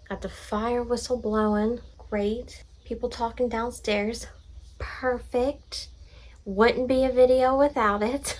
Got the fire whistle blowing. Great. People talking downstairs. Perfect. Wouldn't be a video without it.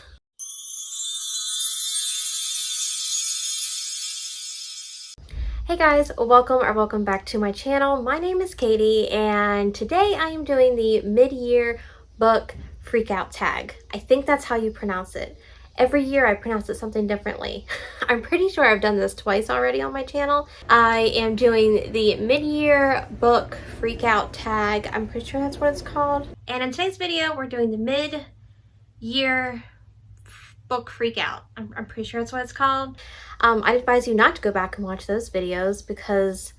Hey guys, welcome back to my channel. My name is Katie and today I am doing the mid-year book freakout tag. I think that's how you pronounce it. Every year I pronounce it something differently. I'm pretty sure I've done this twice already on my channel. I am doing the mid-year book freakout tag. I'm pretty sure that's what it's called. And in today's video, we're doing the mid-year book freakout. I'm pretty sure that's what it's called. I'd advise you not to go back and watch those videos because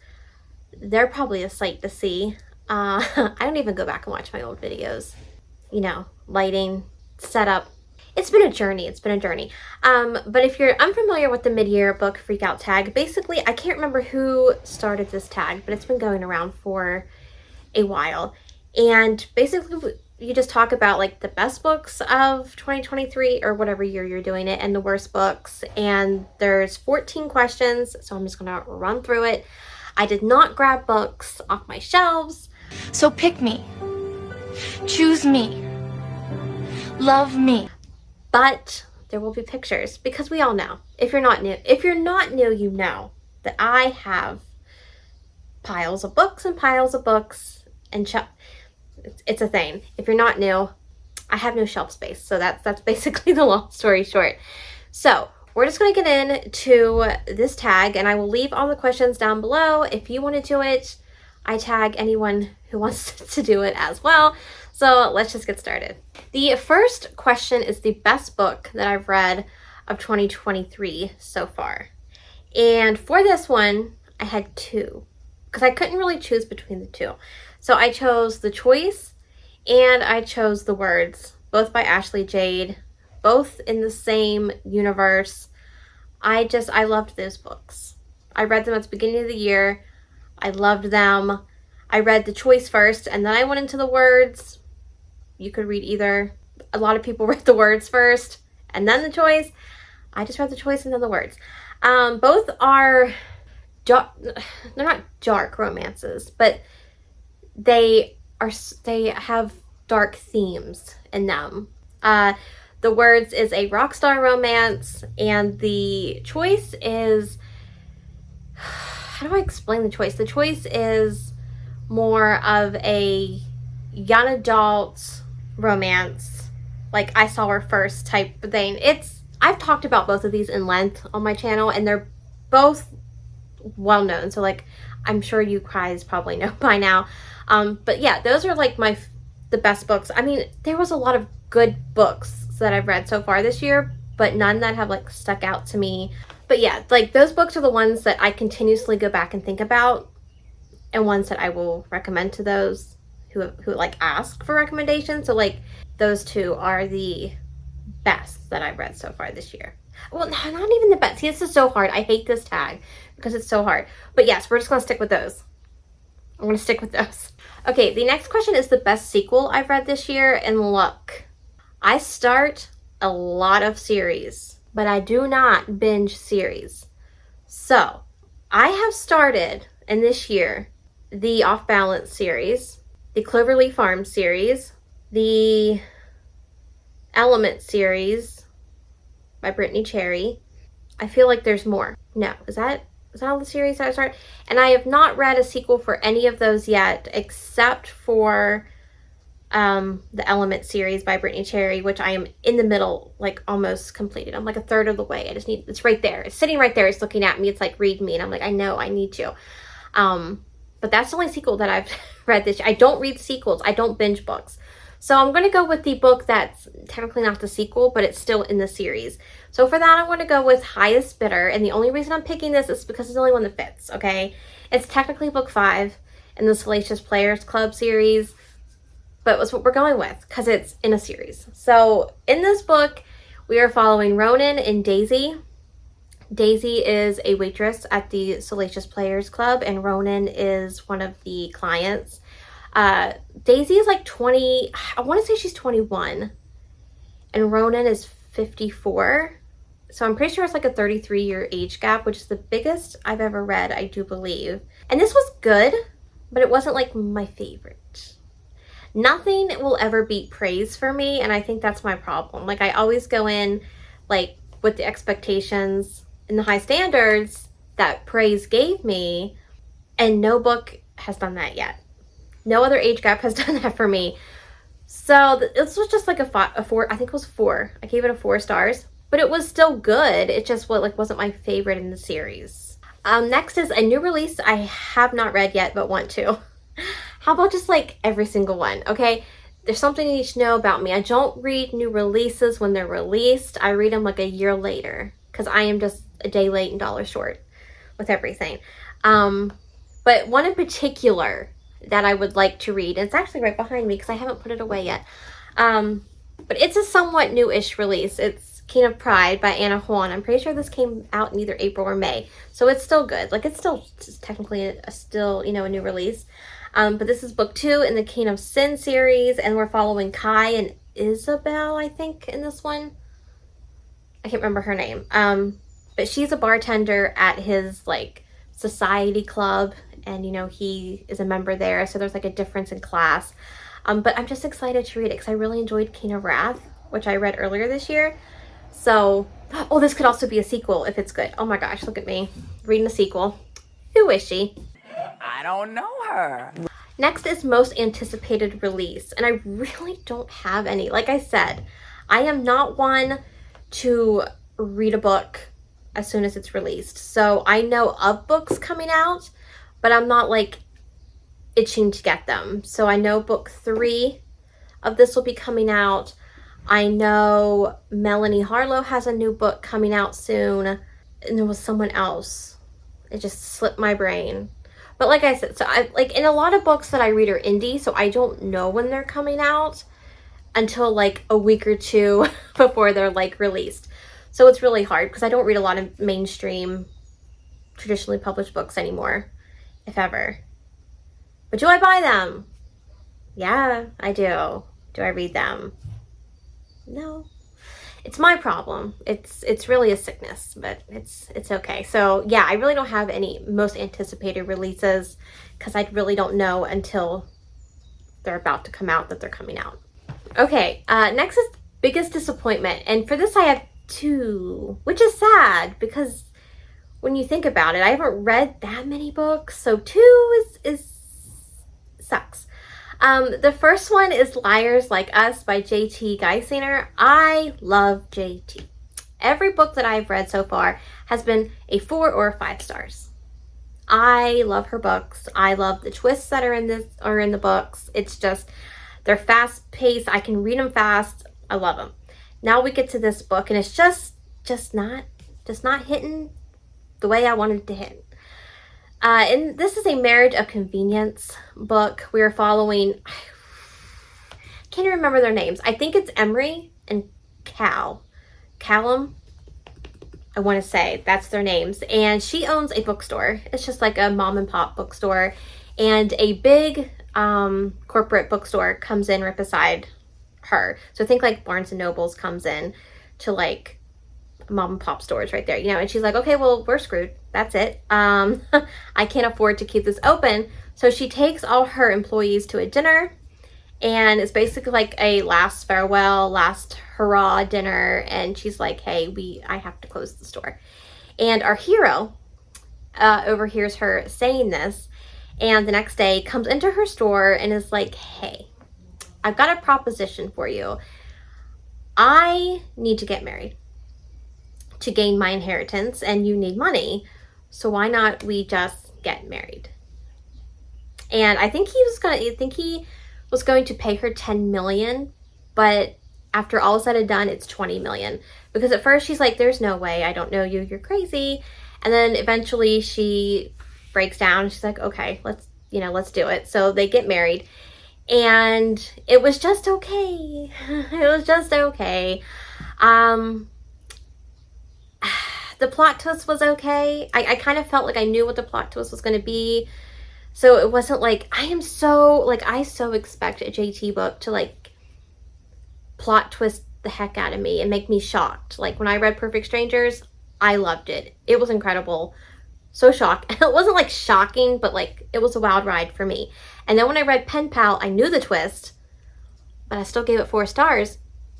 they're probably a sight to see. I don't even go back and watch my old videos. You know, lighting, setup. It's been a journey. But if you're unfamiliar with the mid-year book freakout tag, basically, I can't remember who started this tag, but it's been going around for a while. And basically, you just talk about like the best books of 2023 or whatever year you're doing it and the worst books. And there's 14 questions, so I'm just gonna run through it. I did not grab books off my shelves. So pick me, choose me, love me. But there will be pictures because we all know. If you're not new, you know that I have piles of books and it's a thing. If you're not new, I have no shelf space. So that's basically the long story short. So we're just going to get into this tag and I will leave all the questions down below. If you want to do it, I tag anyone who wants to do it as well. So let's just get started. The first question is the best book that I've read of 2023 so far. And for this one, I had two because I couldn't really choose between the two. So I chose The Choice and I chose The Words, both by Ashley Jade, both in the same universe. I loved those books. I read them at the beginning of the year. I loved them. I read The Choice first and then I went into The Words. You could read either. A lot of people read The Words first and then The Choice. I just read The Choice and then The Words. Both are dark, they're not dark romances, but they have dark themes in them. The Words is a rock star romance and The Choice is, how do I explain The Choice? The Choice is more of a young adult romance, like I Saw Her First type of thing. I've talked about both of these in length on my channel and they're both well known, so like I'm sure you guys probably know by now. But yeah, those are like the best books. I mean, there was a lot of good books that I've read so far this year, but none that have like stuck out to me. But yeah, like those books are the ones that I continuously go back and think about and ones that I will recommend to those who like ask for recommendations. So like those two are the best that I've read so far this year. Well, not even the best. See, this is so hard. I hate this tag because it's so hard. But yes, we're just going to stick with those. I'm going to stick with those. Okay, the next question is the best sequel I've read this year. And look, I start a lot of series, but I do not binge series. So I have started in this year the Off Balance series, the Cloverleaf Farm series, the Element series by Brittany Cherry. I feel like there's more. No, is that all the series that I started? And I have not read a sequel for any of those yet, except for the Element series by Brittany Cherry, which I am in the middle, like almost completed. I'm like a third of the way. It's right there. It's sitting right there. It's looking at me. It's like, read me. And I'm like, I know, I need to. But that's the only sequel that I've read this year. I don't read sequels. I don't binge books. So I'm going to go with the book that's technically not the sequel, but it's still in the series. So for that, I want to go with Highest Bidder. And the only reason I'm picking this is because it's the only one that fits, okay? It's technically book 5 in the Salacious Players Club series, but it's what we're going with because it's in a series. So in this book, we are following Ronan and Daisy. Daisy is a waitress at the Salacious Players Club, and Ronan is one of the clients. Daisy is like 20, I want to say she's 21, and Ronan is 54. So I'm pretty sure it's like a 33-year age gap, which is the biggest I've ever read, I do believe. And this was good, but it wasn't like my favorite. Nothing will ever beat praise for me, and I think that's my problem. Like, I always go in like with the expectations and the high standards that praise gave me, and no book has done that yet. No other age gap has done that for me. So this was just like a four. I think it was 4. I gave it a 4 stars, but it was still good. It just wasn't my favorite in the series. Next is a new release I have not read yet, but want to. How about just like every single one? Okay, there's something you need to know about me. I don't read new releases when they're released. I read them like a year later because I am just a day late and dollar short with everything. But one in particular that I would like to read, and it's actually right behind me because I haven't put it away yet. But it's a somewhat new-ish release. It's King of Pride by Anna Huan. I'm pretty sure this came out in either April or May, so it's still good. Like, it's still technically a new release. But this is book 2 in the King of Sin series, and we're following Kai and Isabel, I think, in this one. I can't remember her name. But she's a bartender at his like society club, and he is a member there, so there's like a difference in class. But I'm just excited to read it because I really enjoyed King of Wrath, which I read earlier this year. So, this could also be a sequel if it's good. Oh my gosh, look at me reading a sequel. Who is she? I don't know her. Next is most anticipated release, and I really don't have any. Like I said, I am not one to read a book as soon as it's released. So I know of books coming out, but I'm not like itching to get them. So I know book 3 of this will be coming out. I know Melanie Harlow has a new book coming out soon, and there was someone else. It just slipped my brain. But like I said, so I like in a lot of books that I read are indie, so I don't know when they're coming out until like a week or 2 before they're like released. So it's really hard because I don't read a lot of mainstream, traditionally published books anymore, if ever. But do I buy them? Yeah, I do. Do I read them? No. It's my problem. It's really a sickness, but it's okay. So yeah, I really don't have any most anticipated releases because I really don't know until they're about to come out that they're coming out. Okay, next is biggest disappointment, and for this I have 2, which is sad because when you think about it, I haven't read that many books, so 2 is sucks. The first one is Liars Like Us by J.T. Geisinger. I love J.T. Every book that I've read so far has been a 4 or 5 stars. I love her books. I love the twists that are in the books. It's just, they're fast paced. I can read them fast. I love them. Now we get to this book, and it's just not hitting the way I wanted it to hit. And this is a marriage of convenience book. We are following, can't even remember their names. I think it's Emery and Callum. I want to say that's their names. And she owns a bookstore. It's just like a mom and pop bookstore. And a big corporate bookstore comes in right beside her. So think like Barnes and Nobles comes in to like mom and pop stores right there, and she's like, okay, well, we're screwed. That's it. I can't afford to keep this open. So she takes all her employees to a dinner, and it's basically like a last farewell, last hurrah dinner. And she's like, hey, I have to close the store. And our hero overhears her saying this, and the next day comes into her store and is like, hey, I've got a proposition for you. I need to get married to gain my inheritance, and you need money, so why not we just get married? And I think he was going to pay her 10 million, but after all is said and done, it's 20 million. Because at first she's like, there's no way, I don't know you, you're crazy. And then eventually she breaks down. She's like, okay, let's do it. So they get married, and it was just okay. It was just okay. The plot twist was okay. I kind of felt like I knew what the plot twist was going to be. So it wasn't like, I so expect a JT book to like plot twist the the heck out of me and make me shocked. Like when I read Perfect Strangers, I loved it. It was incredible. So shocked. It wasn't like shocking, but like it was a wild ride for me. And then when I read Pen Pal, I knew the twist, but I still gave it 4 stars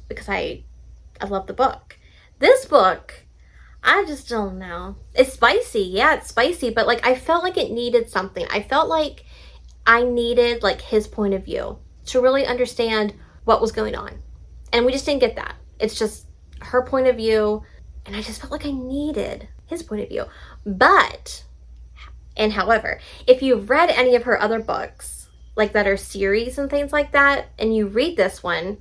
because I love the book. This book, I just don't know. It's spicy. Yeah, it's spicy, but like I felt like it needed something. I felt like I needed like his point of view to really understand what was going on. And we just didn't get that. It's just her point of view, and I just felt like I needed his point of view. But, and however, if you've read any of her other books, like that are series and things like that, and you read this one,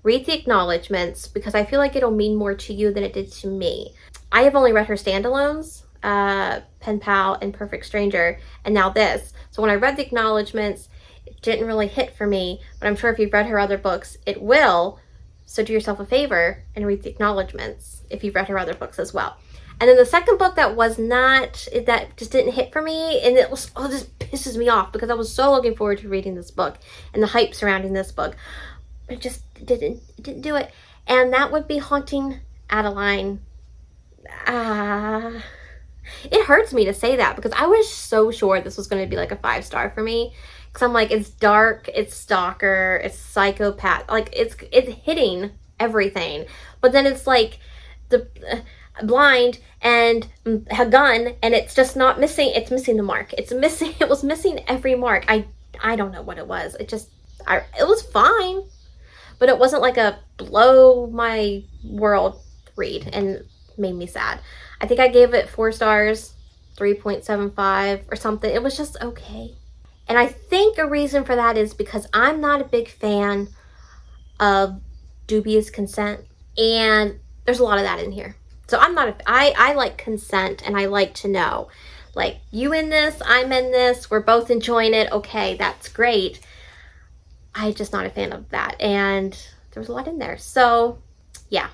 read the acknowledgments, because I feel like it'll mean more to you than it did to me. I have only read her standalones, Pen Pal and Perfect Stranger, and now this. So when I read the acknowledgments, it didn't really hit for me, but I'm sure if you've read her other books, it will. So do yourself a favor and read the acknowledgments if you've read her other books as well. And then the second book that was not, that just didn't hit for me, and it was, oh, this pisses me off because I was so looking forward to reading this book and the hype surrounding this book. But it just didn't do it. And that would be Haunting Adeline. It hurts me to say that because I was so sure this was going to be like a 5-star for me. Because I'm like, it's dark, it's stalker, it's psychopath. Like, it's hitting everything. But then it's like the blind and a gun, and it's just not missing. It's missing the mark. It was missing every mark. I don't know what it was. It was fine. But it wasn't like a blow my world read and made me sad. I think I gave it 4 stars, 3.75 or something. It was just okay. And I think a reason for that is because I'm not a big fan of dubious consent. And there's a lot of that in here. So I like consent, and I like to know. Like, you in this, I'm in this, we're both enjoying it. Okay, that's great. I'm just not a fan of that. And there was a lot in there. So, yeah.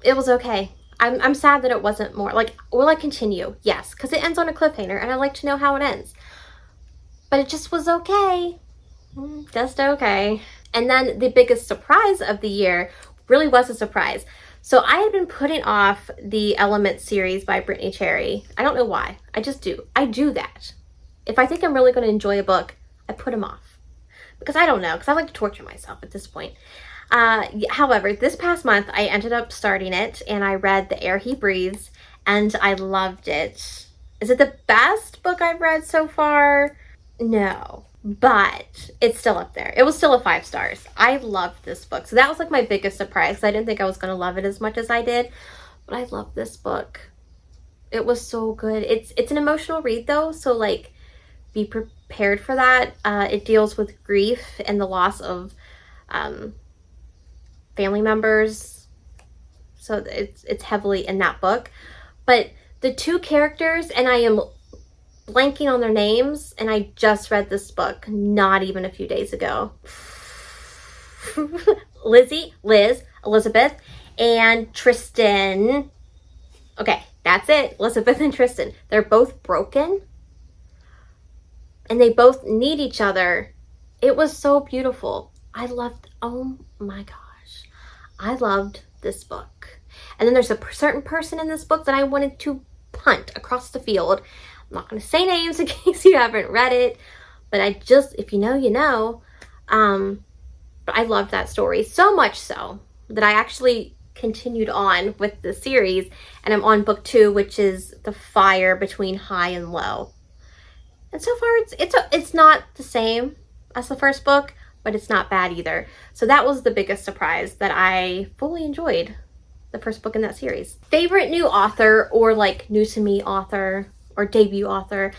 It was okay. I'm sad that it wasn't more. Like, will I continue? Yes, because it ends on a cliffhanger, and I like to know how it ends. But it just was okay. Just okay. And then the biggest surprise of the year really was a surprise. So I had been putting off the Element series by Brittany Cherry. I don't know why. I just do. I do that. If I think I'm really going to enjoy a book, I put them off. Because I don't know. Because I like to torture myself at this point. However, this past month, I ended up starting it, and I read The Air He Breathes, and I loved it. Is it the best book I've read so far? No, but it's still up there. It was still a 5 stars. I loved this book. So that was like my biggest surprise. I didn't think I was going to love it as much as I did, but I love this book. It was so good. It's an emotional read though, so like be prepared for that. It deals with grief and the loss of family members. So it's heavily in that book. But the 2 characters, and I am blanking on their names, and I just read this book not even a few days ago. Liz, Elizabeth, and Tristan. Okay, that's it. Elizabeth and Tristan. They're both broken, and they both need each other. It was so beautiful. Oh my gosh. I loved this book. And then there's a certain person in this book that I wanted to punt across the field. I'm not going to say names in case you haven't read it, but if you know, you know. But I loved that story so much so that I actually continued on with the series, and I'm on book 2, which is The Fire Between High and Low. And so far, it's not the same as the first book, but it's not bad either. So that was the biggest surprise, that I fully enjoyed the first book in that series. Favorite new author, or like new to me author, or debut author.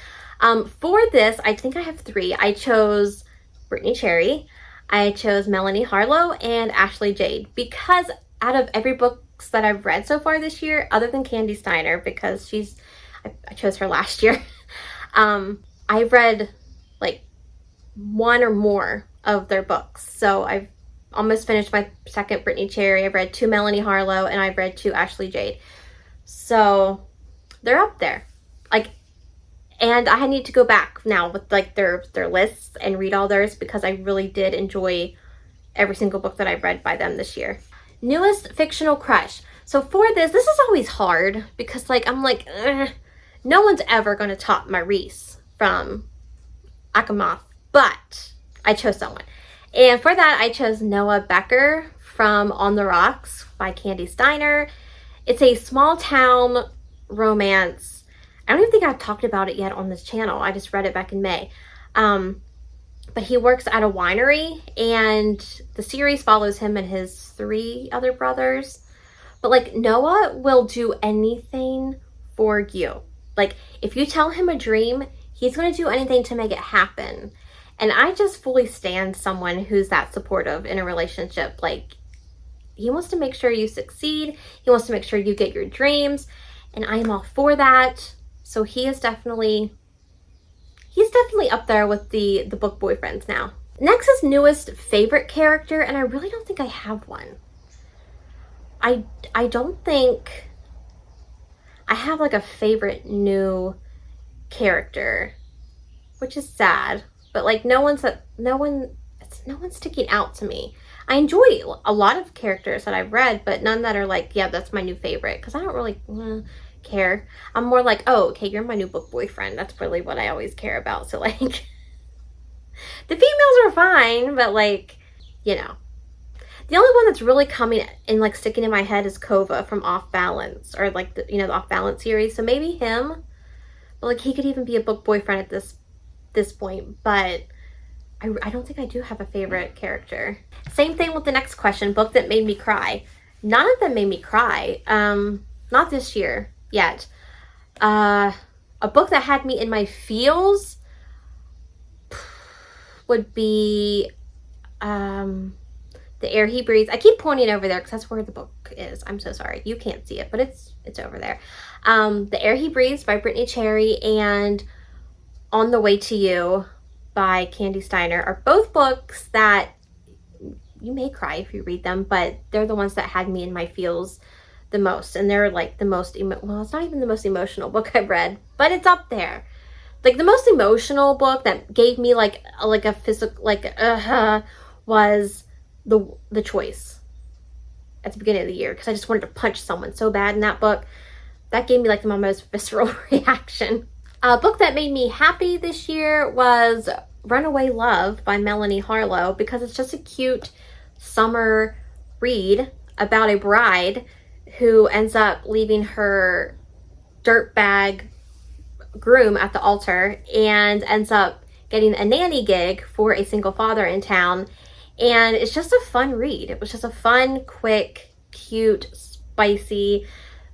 For this, I think I have 3. I chose Brittany Cherry, I chose Melanie Harlow, and Ashley Jade, because out of every books that I've read so far this year, other than Candy Steiner, because I chose her last year, I've read like 1 or more of their books. So I've almost finished my second Brittany Cherry. I've read 2 Melanie Harlow, and I've read 2 Ashley Jade. So they're up there. Like, and I need to go back now with like their lists and read all theirs, because I really did enjoy every single book that I've read by them this year. Newest fictional crush. So for this is always hard because like I'm like, no one's ever gonna top my Reese from Akamoth, but I chose someone. And for that, I chose Noah Becker from On the Rocks by Candy Steiner. It's a small town romance. I don't even think I've talked about it yet on this channel. I just read it back in May. But he works at a winery, and the series follows him and his 3 other brothers. But like Noah will do anything for you. Like if you tell him a dream, he's going to do anything to make it happen. And I just fully stand someone who's that supportive in a relationship. Like he wants to make sure you succeed. He wants to make sure you get your dreams. And I am all for that. So he's definitely up there with the book boyfriends now. Next is newest favorite character, and I really don't think I have one. I don't think I have like a favorite new character, which is sad. But like no one's sticking out to me. I enjoy a lot of characters that I've read, but none that are like, yeah, that's my new favorite, because I don't really care. I'm more like, oh, okay, you're my new book boyfriend. That's really what I always care about. So like the females are fine, but like, you know, the only one that's really coming and like sticking in my head is Kova from Off Balance, or like the, you know, the Off Balance series. So maybe him, but like he could even be a book boyfriend at this point. But I don't think I do have a favorite character. Same thing with the next question, book that made me cry. None of them made me cry. Not this year yet. A book that had me in my feels would be The Air He Breathes. I keep pointing over there because that's where the book is. I'm so sorry. You can't see it, but it's over there. The Air He Breathes by Brittany Cherry and On the Way to You by Candy Steiner are both books that you may cry if you read them, but they're the ones that had me in my feels the most. And they're like the most, well, it's not even the most emotional book I've read, but it's up there. Like the most emotional book that gave me like a physical, was The Choice at the beginning of the year, because I just wanted to punch someone so bad in that book. That gave me like my most visceral reaction. A book that made me happy this year was Runaway Love by Melanie Harlow, because it's just a cute summer read about a bride who ends up leaving her dirtbag groom at the altar and ends up getting a nanny gig for a single father in town. And it's just a fun read. It was just a fun, quick, cute, spicy,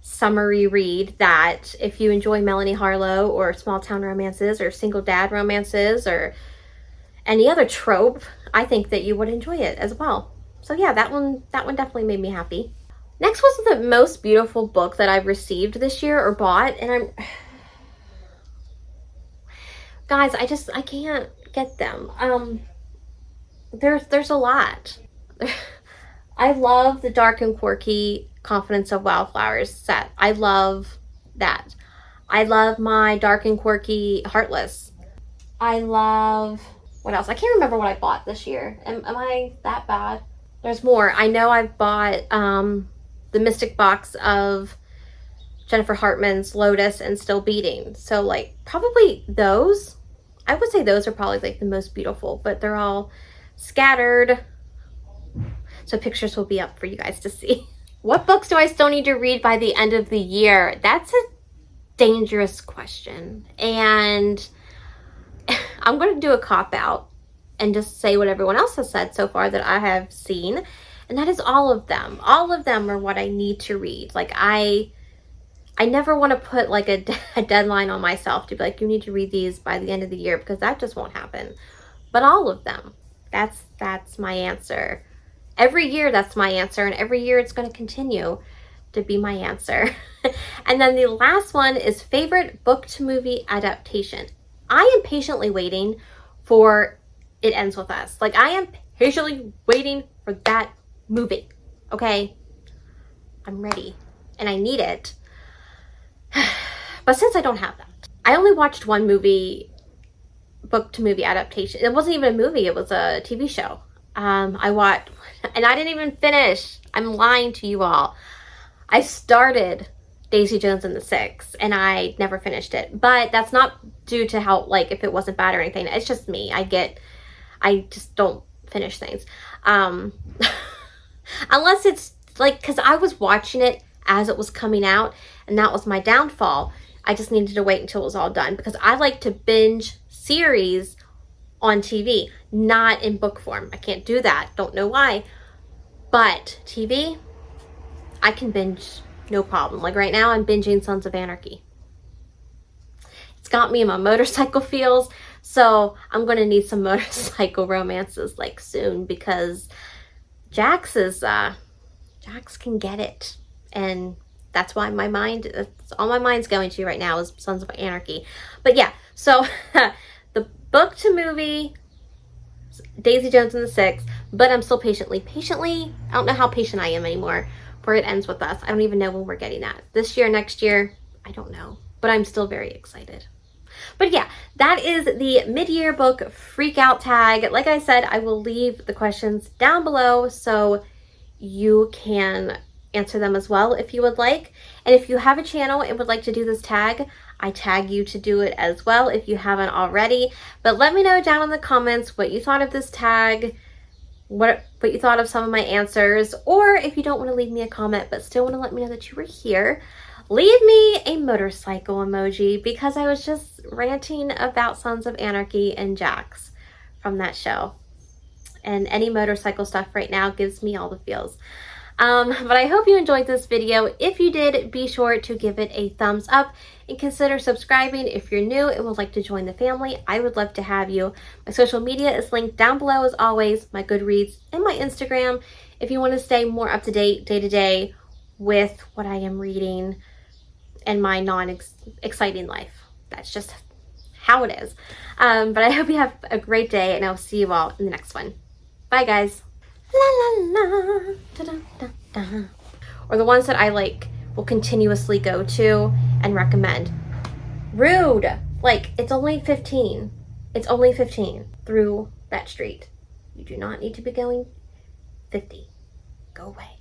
summery read that if you enjoy Melanie Harlow or small town romances or single dad romances or any other trope, I think that you would enjoy it as well. So yeah, that one definitely made me happy. Next was the most beautiful book that I've received this year or bought, and guys, I can't get them. There's a lot. I love the Dark and Quirky Confidence of Wildflowers set. I love that. I love my Dark and Quirky Heartless. I love, what else? I can't remember what I bought this year. Am I that bad? There's more. I know I've bought the Mystic Box of Jennifer Hartman's Lotus and Still Beating. So like probably those. I would say those are probably like the most beautiful, but they're all scattered. So pictures will be up for you guys to see. What books do I still need to read by the end of the year? That's a dangerous question. And I'm going to do a cop-out and just say what everyone else has said so far that I have seen. And that is all of them. All of them are what I need to read. Like I never want to put like a deadline on myself to be like, you need to read these by the end of the year, because that just won't happen. But all of them, that's my answer. Every year that's my answer, and every year it's going to continue to be my answer. And then the last one is favorite book to movie adaptation. I am patiently waiting for It Ends With Us. Like I am patiently waiting for that movie. Okay? I'm ready and I need it. But since I don't have that, I only watched one book to movie adaptation. It wasn't even a movie, it was a TV show. I watched, and I didn't even finish. I'm lying to you all. I started Daisy Jones and the Six, and I never finished it. But that's not due to how, like, if it wasn't bad or anything. It's just me. I just don't finish things. Unless it's, like, because I was watching it as it was coming out, and that was my downfall. I just needed to wait until it was all done, because I like to binge series on TV, not in book form. I can't do that. Don't know why. But TV, I can binge no problem. Like right now, I'm binging Sons of Anarchy. It's got me in my motorcycle feels, so I'm going to need some motorcycle romances like soon, because Jax can get it. And that's why that's all my mind's going to right now is Sons of Anarchy. But yeah, so the book to movie, Daisy Jones and the Six, but I'm still patiently, I don't know how patient I am anymore, where it ends with us. I don't even know when we're getting that. This year, next year, I don't know. But I'm still very excited. But yeah, that is the mid-year book freak out tag. Like I said, I will leave the questions down below so you can answer them as well if you would like. And if you have a channel and would like to do this tag, I tag you to do it as well if you haven't already. But let me know down in the comments what you thought of this tag, what you thought of some of my answers, or if you don't want to leave me a comment but still want to let me know that you were here, leave me a motorcycle emoji, because I was just ranting about Sons of Anarchy and Jax from that show. And any motorcycle stuff right now gives me all the feels. But I hope you enjoyed this video. If you did, be sure to give it a thumbs up and consider subscribing if you're new and would like to join the family. I would love to have you. My social media is linked down below as always, my Goodreads and my Instagram, if you want to stay more up to date day to day with what I am reading and my non-exciting life. That's just how it is. But I hope you have a great day, and I'll see you all in the next one. Bye, guys. La la la, da, da, da, da. Or the ones that I like will continuously go to and recommend. Rude. Like, it's only 15. It's only 15 through that street. You do not need to be going 50. Go away.